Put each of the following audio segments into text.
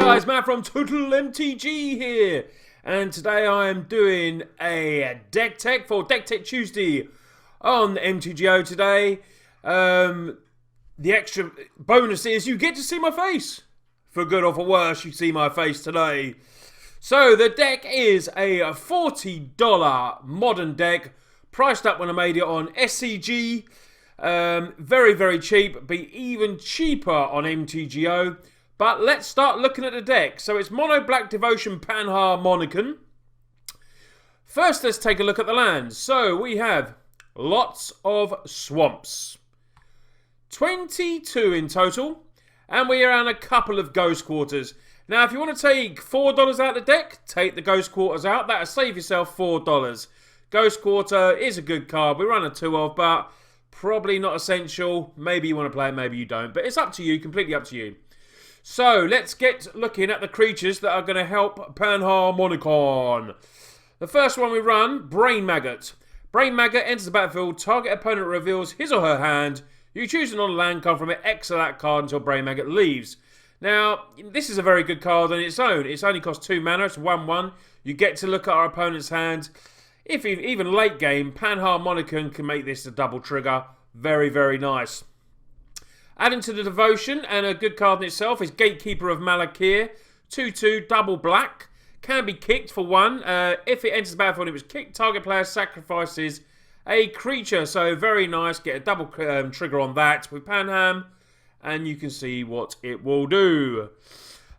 guys, Matt from Total MTG here, and today I am doing a deck tech for Deck Tech Tuesday on MTGO today. The extra bonus is you get to see my face. For good or for worse, you see my face today. So the deck is a $40 modern deck, priced up when I made it on SCG. Very, very cheap, be even cheaper on MTGO. But let's start looking at the deck. So it's Mono Black Devotion Panharmonicon. First, let's take a look at the lands. So we have lots of swamps. 22 in total. And we are on a couple of Ghost Quarters. Now, if you want to take $4 out of the deck, take the Ghost Quarters out. That'll save yourself $4. Ghost Quarter is a good card. We run a 2 of, but probably not essential. Maybe you want to play it, maybe you don't. But it's up to you, completely up to you. So, let's get looking at the creatures that are going to help Panharmonicon. The first one we run, Brain Maggot. Brain Maggot enters the battlefield. Target opponent reveals his or her hand. You choose an on-land card from it. X that card until Brain Maggot leaves. Now, this is a very good card on its own. It's only costs 2 mana. It's 1/1. You get to look at our opponent's hand. If even late game, Panharmonicon can make this a double trigger. Very, very nice. Adding to the devotion, and a good card in itself, is Gatekeeper of Malakir. 2/2, double black. Can be kicked for 1. If it enters the battlefield and it was kicked, target player sacrifices a creature. So very nice. Get a double trigger on that with Panham. And you can see what it will do.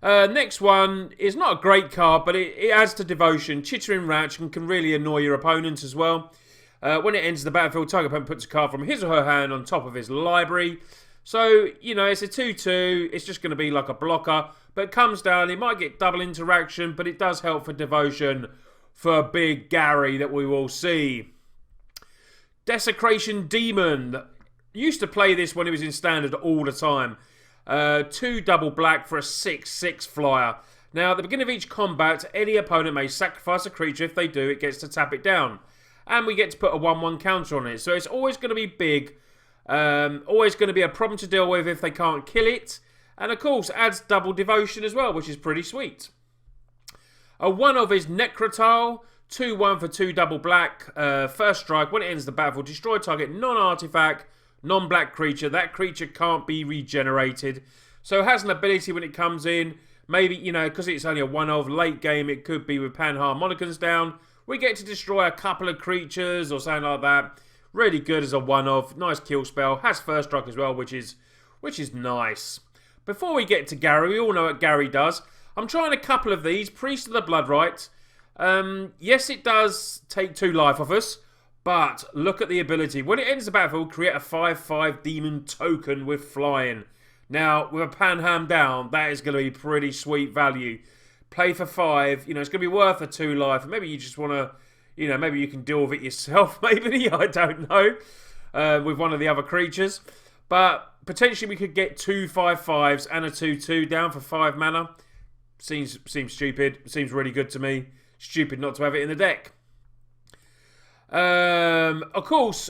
Next one is not a great card, but it adds to devotion. Chittering Ratch and can really annoy your opponent as well. When it enters the battlefield, target opponent puts a card from his or her hand on top of his library. So, you know, it's a 2/2. It's just going to be like a blocker. But it comes down. It might get double interaction, but it does help for devotion for Big Gary that we will see. Desecration Demon. Used to play this when it was in standard all the time. 2 double black for a 6/6 flyer. Now, at the beginning of each combat, any opponent may sacrifice a creature. If they do, it gets to tap it down. And we get to put a 1/1 counter on it. So it's always going to be big. Always going to be a problem to deal with if they can't kill it. And of course, adds double devotion as well, which is pretty sweet. A 1 of is Necrotile. 2/1 for 2 double black. First strike, when it ends the battlefield, destroy target non-artifact, non-black creature. That creature can't be regenerated. So it has an ability when it comes in. Maybe, you know, because it's only a 1 of late game, it could be with Panharmonicons down. We get to destroy a couple of creatures or something like that. Really good as a 1 of. Nice kill spell. Has first strike as well, which is nice. Before we get to Gary, we all know what Gary does. I'm trying a couple of these. Priest of the Bloodright. Yes, it does take 2 life off us. But look at the ability. When it enters the battlefield, create a 5/5 demon token with flying. Now, with a Panham down, that is going to be pretty sweet value. Play for 5. You know, it's going to be worth a 2 life. Maybe you just want to, you know, maybe you can deal with it yourself. Maybe, I don't know. With one of the other creatures. But potentially we could get 2 5/5s and a 2/2 down for 5 mana. Seems stupid. Seems really good to me. Stupid not to have it in the deck. Of course,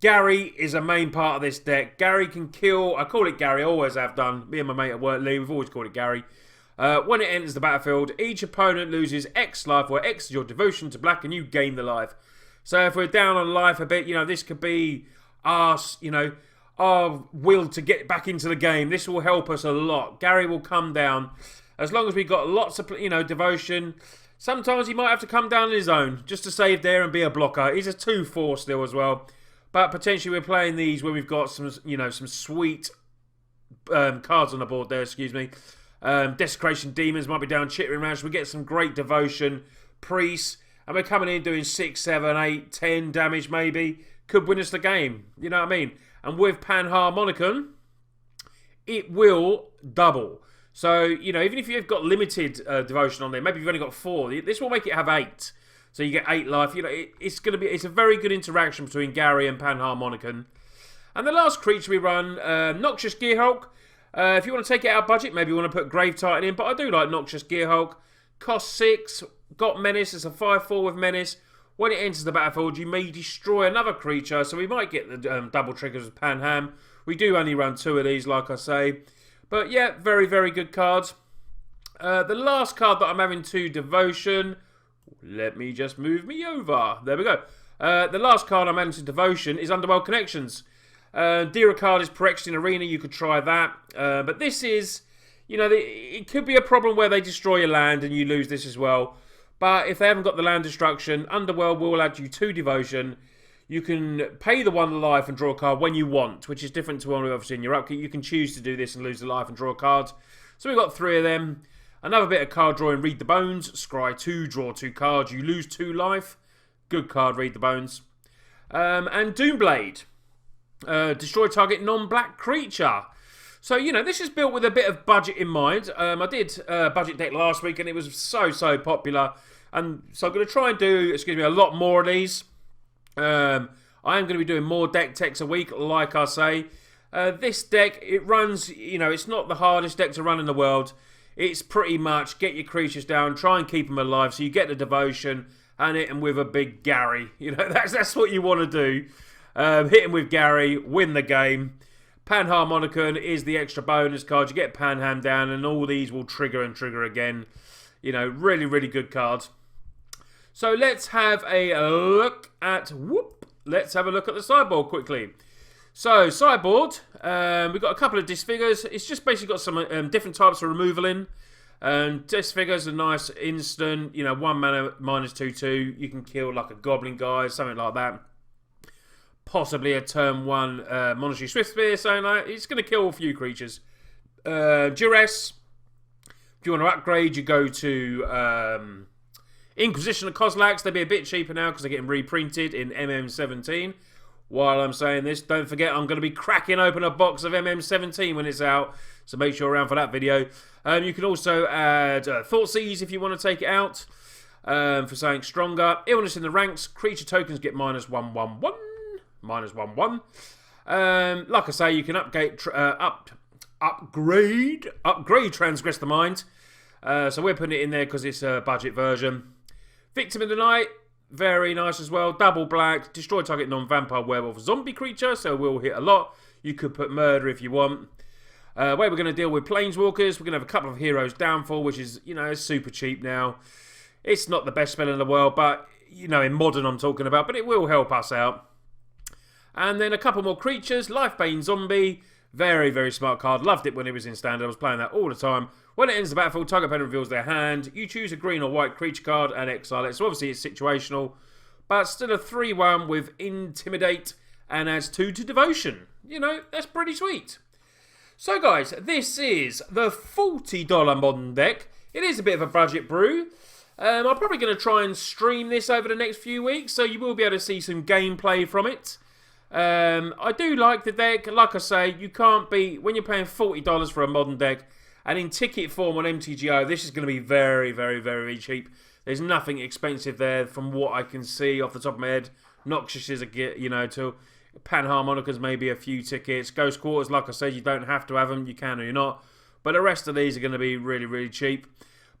Gary is a main part of this deck. Gary can kill. I call it Gary. I always have done. Me and my mate at work, Lee, we've always called it Gary. When it enters the battlefield, each opponent loses X life, where X is your devotion to black, and you gain the life. So if we're down on life a bit, you know, this could be us, you know, our will to get back into the game. This will help us a lot. Gary will come down. As long as we've got lots of, you know, devotion. Sometimes he might have to come down on his own just to save there and be a blocker. He's a 2/4 still as well. But potentially we're playing these when we've got some, you know, some sweet cards on the board there, excuse me. Desecration Demons might be down Chittering Ranch. We get some great devotion. Priests. And we're coming in doing 6, 7, 8, 10 damage maybe. Could win us the game. You know what I mean? And with Panharmonicon, it will double. So, you know, even if you've got limited devotion on there, maybe you've only got 4, this will make it have 8. So you get 8 life. You know, it's a very good interaction between Gary and Panharmonicon. And the last creature we run, Noxious Gearhulk. If you want to take it out of budget, maybe you want to put Grave Titan in, but I do like Noxious Gearhulk. Cost 6, got Menace, it's a 5/4 with Menace. When it enters the battlefield, you may destroy another creature, so we might get the double triggers with Panham. We do only run 2 of these, like I say. But yeah, very, very good cards. The last card that I'm having to Devotion, let me just move me over. There we go. The last card I'm adding to Devotion is Underworld Connections. Dearer card is Phyrexian Arena. You could try that. But this is, you know, it could be a problem where they destroy your land and you lose this as well. But if they haven't got the land destruction, Underworld will add you 2 Devotion. You can pay the 1 life and draw a card when you want, which is different to one obviously in your upkeep. You can choose to do this and lose the life and draw a card. So we've got 3 of them. Another bit of card drawing, Read the Bones. Scry 2, draw 2 cards. You lose 2 life. Good card, Read the Bones. And Doomblade. Destroy target non-black creature. So, you know, this is built with a bit of budget in mind. I did a budget deck last week and it was so popular. And so I'm going to try and do, a lot more of these. I am going to be doing more deck techs a week, like I say. This deck, it runs, you know, it's not the hardest deck to run in the world. It's pretty much get your creatures down, try and keep them alive so you get the Devotion and hit them with a big Gary. You know, that's what you want to do. Hit them with Gary, win the game. Panharmonicon is the extra bonus card. You get Panham down and all these will trigger and trigger again. You know, really good cards. So let's have a look at, let's have a look at the sideboard quickly. So, sideboard, we've got a couple of disfigures. It's just basically got some different types of removal in. Disfigure's a nice instant, you know, 1 mana, -2/2. You can kill like a goblin guy, something like that. Possibly a turn 1 Monetary Swift Spear, something like that. It's going to kill a few creatures. Duress, if you want to upgrade, you go to Inquisition of Kozilek. They'll be a bit cheaper now because they're getting reprinted in MM17. While I'm saying this, don't forget I'm going to be cracking open a box of MM17 when it's out, so make sure you're around for that video. You can also add Thoughtseize if you want to take it out for something stronger. Illness in the ranks, creature tokens get -1/1/1, -1/1. Like I say, you can upgrade Transgress the Mind. So we're putting it in there because it's a budget version. Victim of the Night. Very nice as well. Double black. Destroy target non-vampire, werewolf, zombie creature. So we'll hit a lot. You could put murder if you want. Way we're going to deal with planeswalkers. We're going to have a couple of heroes downfall, which is, you know, super cheap now. It's not the best spell in the world, but, you know, in modern I'm talking about. But it will help us out. And then a couple more creatures. Lifebane Zombie. Very smart card. Loved it when it was in standard. I was playing that all the time. When it ends the battlefield, target opponent reveals their hand. You choose a green or white creature card and exile it. So obviously it's situational. But still a 3/1 with Intimidate and adds 2 to Devotion. You know, that's pretty sweet. So guys, this is the $40 modern deck. It is a bit of a budget brew. I'm probably going to try and stream this over the next few weeks. So you will be able to see some gameplay from it. I do like the deck. Like I say, you can't beat when you're paying $40 for a modern deck, and in ticket form on MTGO, this is going to be very cheap. There's nothing expensive there from what I can see off the top of my head. Noxious is a get, you know, to Panharmonicons maybe a few tickets. Ghost Quarters, like I said, you don't have to have them. You can or you're not. But the rest of these are going to be really cheap.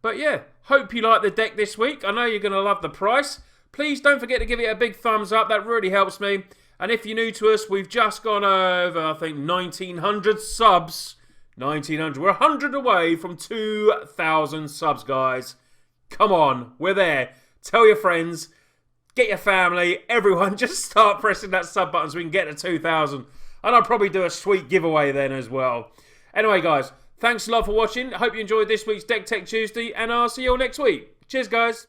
But yeah, hope you like the deck this week. I know you're going to love the price. Please don't forget to give it a big thumbs up. That really helps me. And if you're new to us, we've just gone over, I think, 1,900 subs. 1,900. We're 100 away from 2,000 subs, guys. Come on, we're there. Tell your friends, get your family, everyone, just start pressing that sub button so we can get to 2,000. And I'll probably do a sweet giveaway then as well. Anyway, guys, thanks a lot for watching. I hope you enjoyed this week's Deck Tech Tuesday, and I'll see you all next week. Cheers, guys.